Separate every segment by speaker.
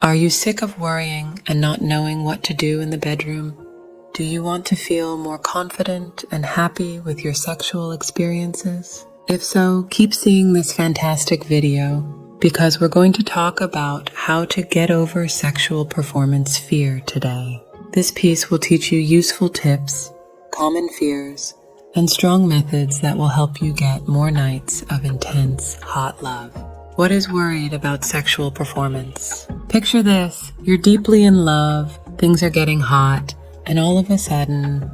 Speaker 1: Are you sick of worrying and not knowing what to do in the bedroom? Do you want to feel more confident and happy with your sexual experiences? If so, keep seeing this fantastic video because we're going to talk about how to get over sexual performance fear today. This piece will teach you useful tips, common fears, and strong methods that will help you get more nights of intense, hot love. What is worried about sexual performance? Picture this, you're deeply in love, things are getting hot, and all of a sudden,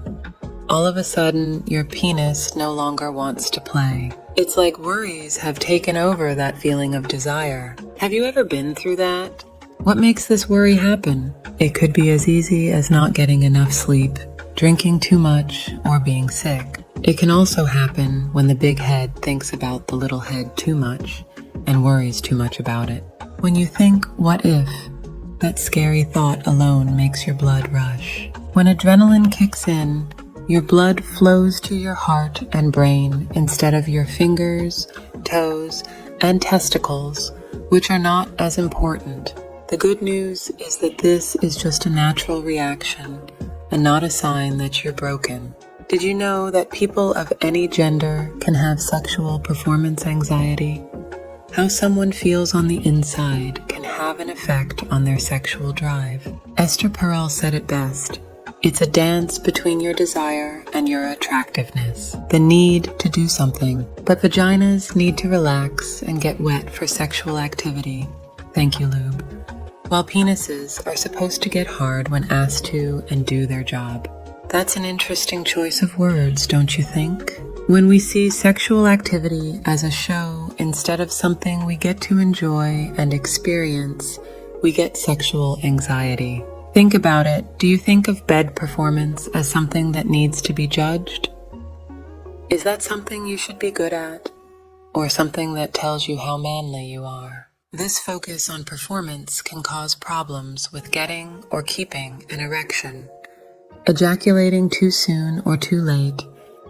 Speaker 1: your penis no longer wants to play. It's like worries have taken over that feeling of desire. Have you ever been through that? What makes this worry happen? It could be as easy as not getting enough sleep, drinking too much, or being sick. It can also happen when the big head thinks about the little head too much and worries too much about it. When you think, what if? That scary thought alone makes your blood rush. When adrenaline kicks in, your blood flows to your heart and brain instead of your fingers, toes, and testicles, which are not as important. The good news is that this is just a natural reaction and not a sign that you're broken. Did you know that people of any gender can have sexual performance anxiety? How someone feels on the inside can have an effect on their sexual drive. Esther Perel said it best. It's a dance between your desire and your attractiveness, the need to do something. But vaginas need to relax and get wet for sexual activity. Thank you, lube. While penises are supposed to get hard when asked to and do their job. That's an interesting choice of words, don't you think? When we see sexual activity as a show instead of something we get to enjoy and experience, we get sexual anxiety. Think about it. Do you think of bed performance as something that needs to be judged? Is that something you should be good at? Or something that tells you how manly you are? This focus on performance can cause problems with getting or keeping an erection, ejaculating too soon or too late,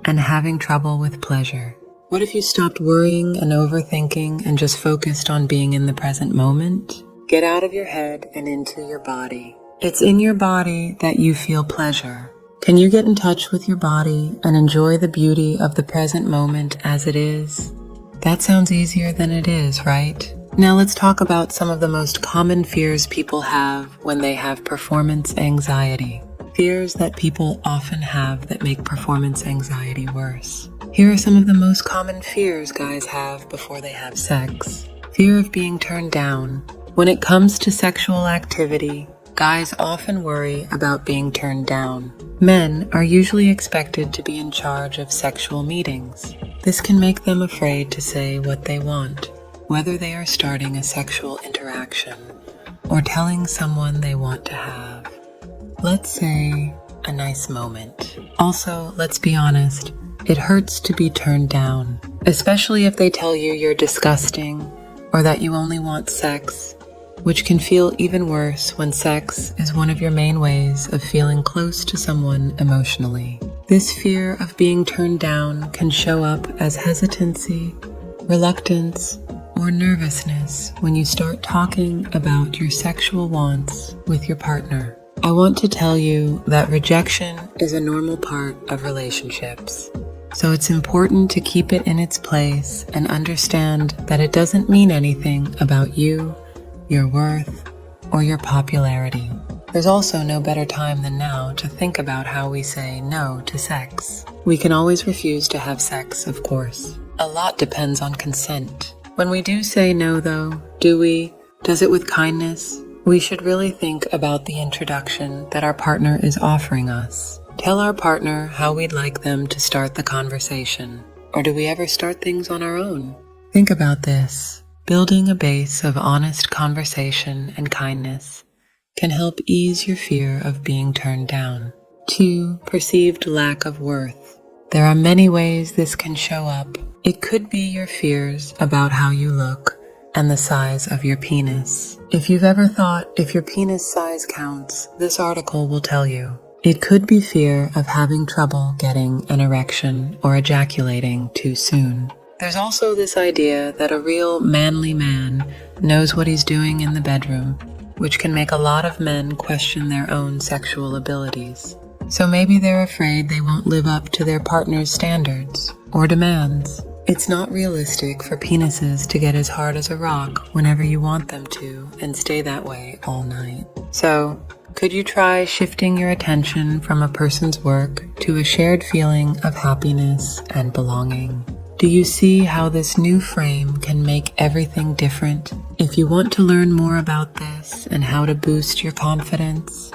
Speaker 1: and having trouble with pleasure. What if you stopped worrying and overthinking and just focused on being in the present moment? Get out of your head and into your body. It's in your body that you feel pleasure. Can you get in touch with your body and enjoy the beauty of the present moment as it is? That sounds easier than it is, right? Now let's talk about some of the most common fears people have when they have performance anxiety. Fears that people often have that make performance anxiety worse. Here are some of the most common fears guys have before they have sex. Fear of being turned down. When it comes to sexual activity, guys often worry about being turned down. Men are usually expected to be in charge of sexual meetings. This can make them afraid to say what they want, whether they are starting a sexual interaction or telling someone they want to have, let's say, a nice moment. Also, let's be honest, it hurts to be turned down, especially if they tell you you're disgusting or that you only want sex, which can feel even worse when sex is one of your main ways of feeling close to someone emotionally. This fear of being turned down can show up as hesitancy, reluctance, or nervousness when you start talking about your sexual wants with your partner. I want to tell you that rejection is a normal part of relationships. So it's important to keep it in its place and understand that it doesn't mean anything about you, your worth, or your popularity. There's also no better time than now to think about how we say no to sex. We can always refuse to have sex, of course. A lot depends on consent. When we do say no, though, do we? Does it with kindness? We should really think about the introduction that our partner is offering us. Tell our partner how we'd like them to start the conversation. Or do we ever start things on our own? Think about this. Building a base of honest conversation and kindness can help ease your fear of being turned down. 2. Perceived lack of worth. There are many ways this can show up. It could be your fears about how you look and the size of your penis. If you've ever thought if your penis size counts, this article will tell you. It could be fear of having trouble getting an erection or ejaculating too soon. There's also this idea that a real manly man knows what he's doing in the bedroom which can make a lot of men question their own sexual abilities. So maybe they're afraid they won't live up to their partner's standards or demands. It's not realistic for penises to get as hard as a rock whenever you want them to and stay that way all night. So, could you try shifting your attention from a person's work to a shared feeling of happiness and belonging? Do you see how this new frame can make everything different? If you want to learn more about this and how to boost your confidence,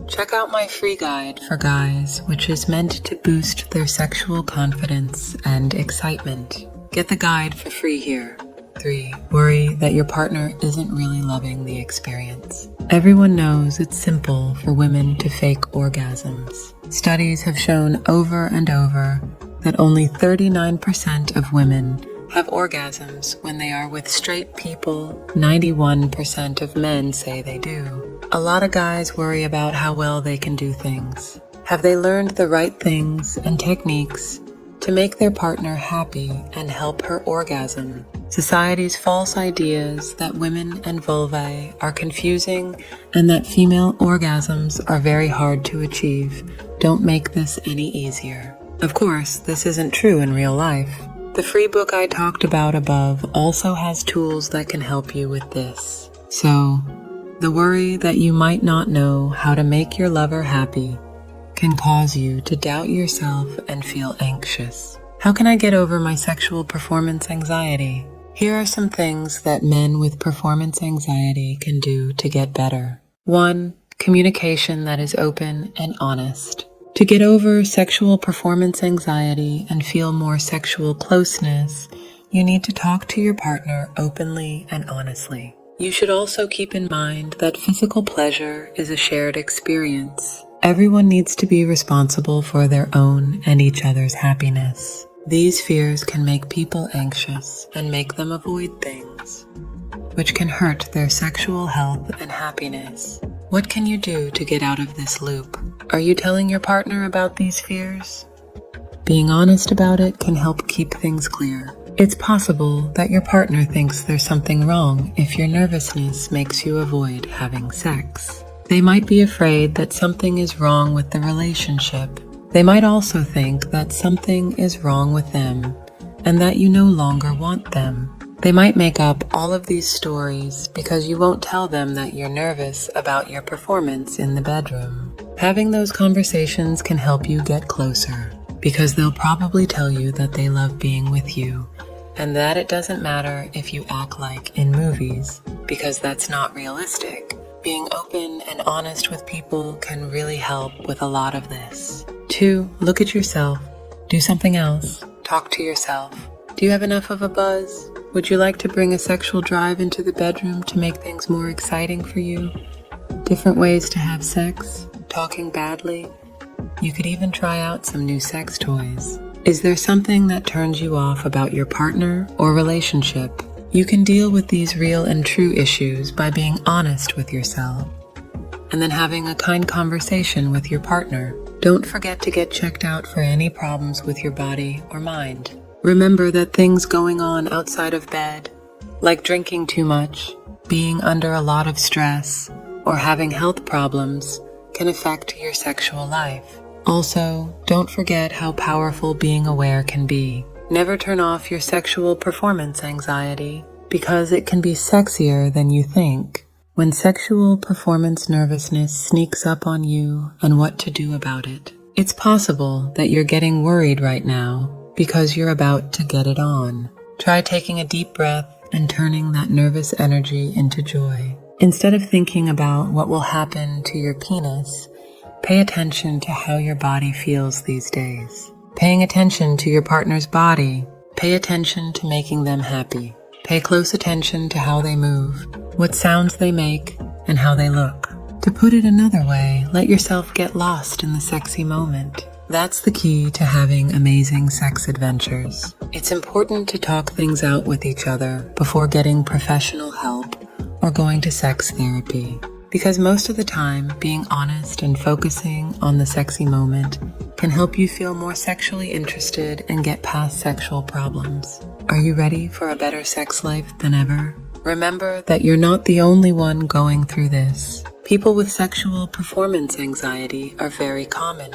Speaker 1: check out my free guide for guys, which is meant to boost their sexual confidence and excitement. Get the guide for free here. 3. Worry that your partner isn't really loving the experience. Everyone knows it's simple for women to fake orgasms. Studies have shown over and over that only 39% of women have orgasms when they are with straight people. 91% of men say they do. A lot of guys worry about how well they can do things. Have they learned the right things and techniques to make their partner happy and help her orgasm? Society's false ideas that women and vulvae are confusing and that female orgasms are very hard to achieve don't make this any easier. Of course, this isn't true in real life. The free book I talked about above also has tools that can help you with this. So, the worry that you might not know how to make your lover happy can cause you to doubt yourself and feel anxious. How can I get over my sexual performance anxiety? Here are some things that men with performance anxiety can do to get better. 1. Communication that is open and honest. To get over sexual performance anxiety and feel more sexual closeness, you need to talk to your partner openly and honestly. You should also keep in mind that physical pleasure is a shared experience. Everyone needs to be responsible for their own and each other's happiness. These fears can make people anxious and make them avoid things, which can hurt their sexual health and happiness. What can you do to get out of this loop? Are you telling your partner about these fears? Being honest about it can help keep things clear. It's possible that your partner thinks there's something wrong if your nervousness makes you avoid having sex. They might be afraid that something is wrong with the relationship. They might also think that something is wrong with them and that you no longer want them. They might make up all of these stories because you won't tell them that you're nervous about your performance in the bedroom. Having those conversations can help you get closer because they'll probably tell you that they love being with you and that it doesn't matter if you act like in movies because that's not realistic. Being open and honest with people can really help with a lot of this. 2. Look at yourself. Do something else. Talk to yourself. Do you have enough of a buzz? Would you like to bring a sexual drive into the bedroom to make things more exciting for you? Different ways to have sex? Talking badly? You could even try out some new sex toys. Is there something that turns you off about your partner or relationship? You can deal with these real and true issues by being honest with yourself and then having a kind conversation with your partner. Don't forget to get checked out for any problems with your body or mind. Remember that things going on outside of bed, like drinking too much, being under a lot of stress, or having health problems, can affect your sexual life. Also, don't forget how powerful being aware can be. Never turn off your sexual performance anxiety because it can be sexier than you think. When sexual performance nervousness sneaks up on you and what to do about it. It's possible that you're getting worried right now because you're about to get it on. Try taking a deep breath and turning that nervous energy into joy. Instead of thinking about what will happen to your penis, pay attention to how your body feels these days. Paying attention to your partner's body, pay attention to making them happy. Pay close attention to how they move, what sounds they make, and how they look. To put it another way, let yourself get lost in the sexy moment. That's the key to having amazing sex adventures. It's important to talk things out with each other before getting professional help or going to sex therapy. Because most of the time, being honest and focusing on the sexy moment can help you feel more sexually interested and get past sexual problems. Are you ready for a better sex life than ever? Remember that you're not the only one going through this. People with sexual performance anxiety are very common.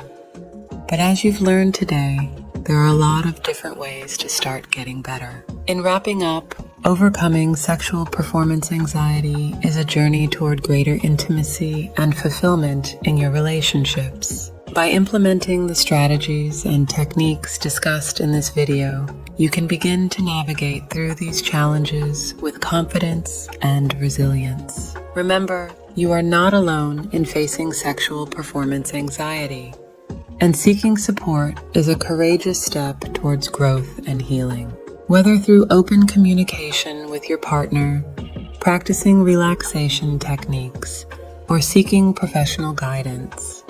Speaker 1: But as you've learned today, there are a lot of different ways to start getting better. In wrapping up, overcoming sexual performance anxiety is a journey toward greater intimacy and fulfillment in your relationships. By implementing the strategies and techniques discussed in this video, you can begin to navigate through these challenges with confidence and resilience. Remember, you are not alone in facing sexual performance anxiety, and seeking support is a courageous step towards growth and healing. Whether through open communication with your partner, practicing relaxation techniques, or seeking professional guidance,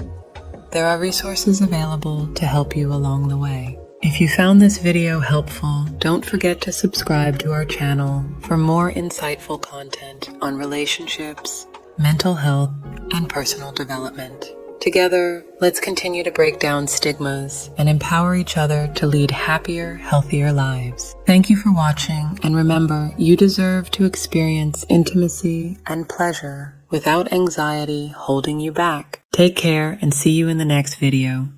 Speaker 1: there are resources available to help you along the way. If you found this video helpful, don't forget to subscribe to our channel for more insightful content on relationships, mental health, and personal development. Together, let's continue to break down stigmas and empower each other to lead happier, healthier lives. Thank you for watching, and remember, you deserve to experience intimacy and pleasure without anxiety holding you back. Take care and see you in the next video.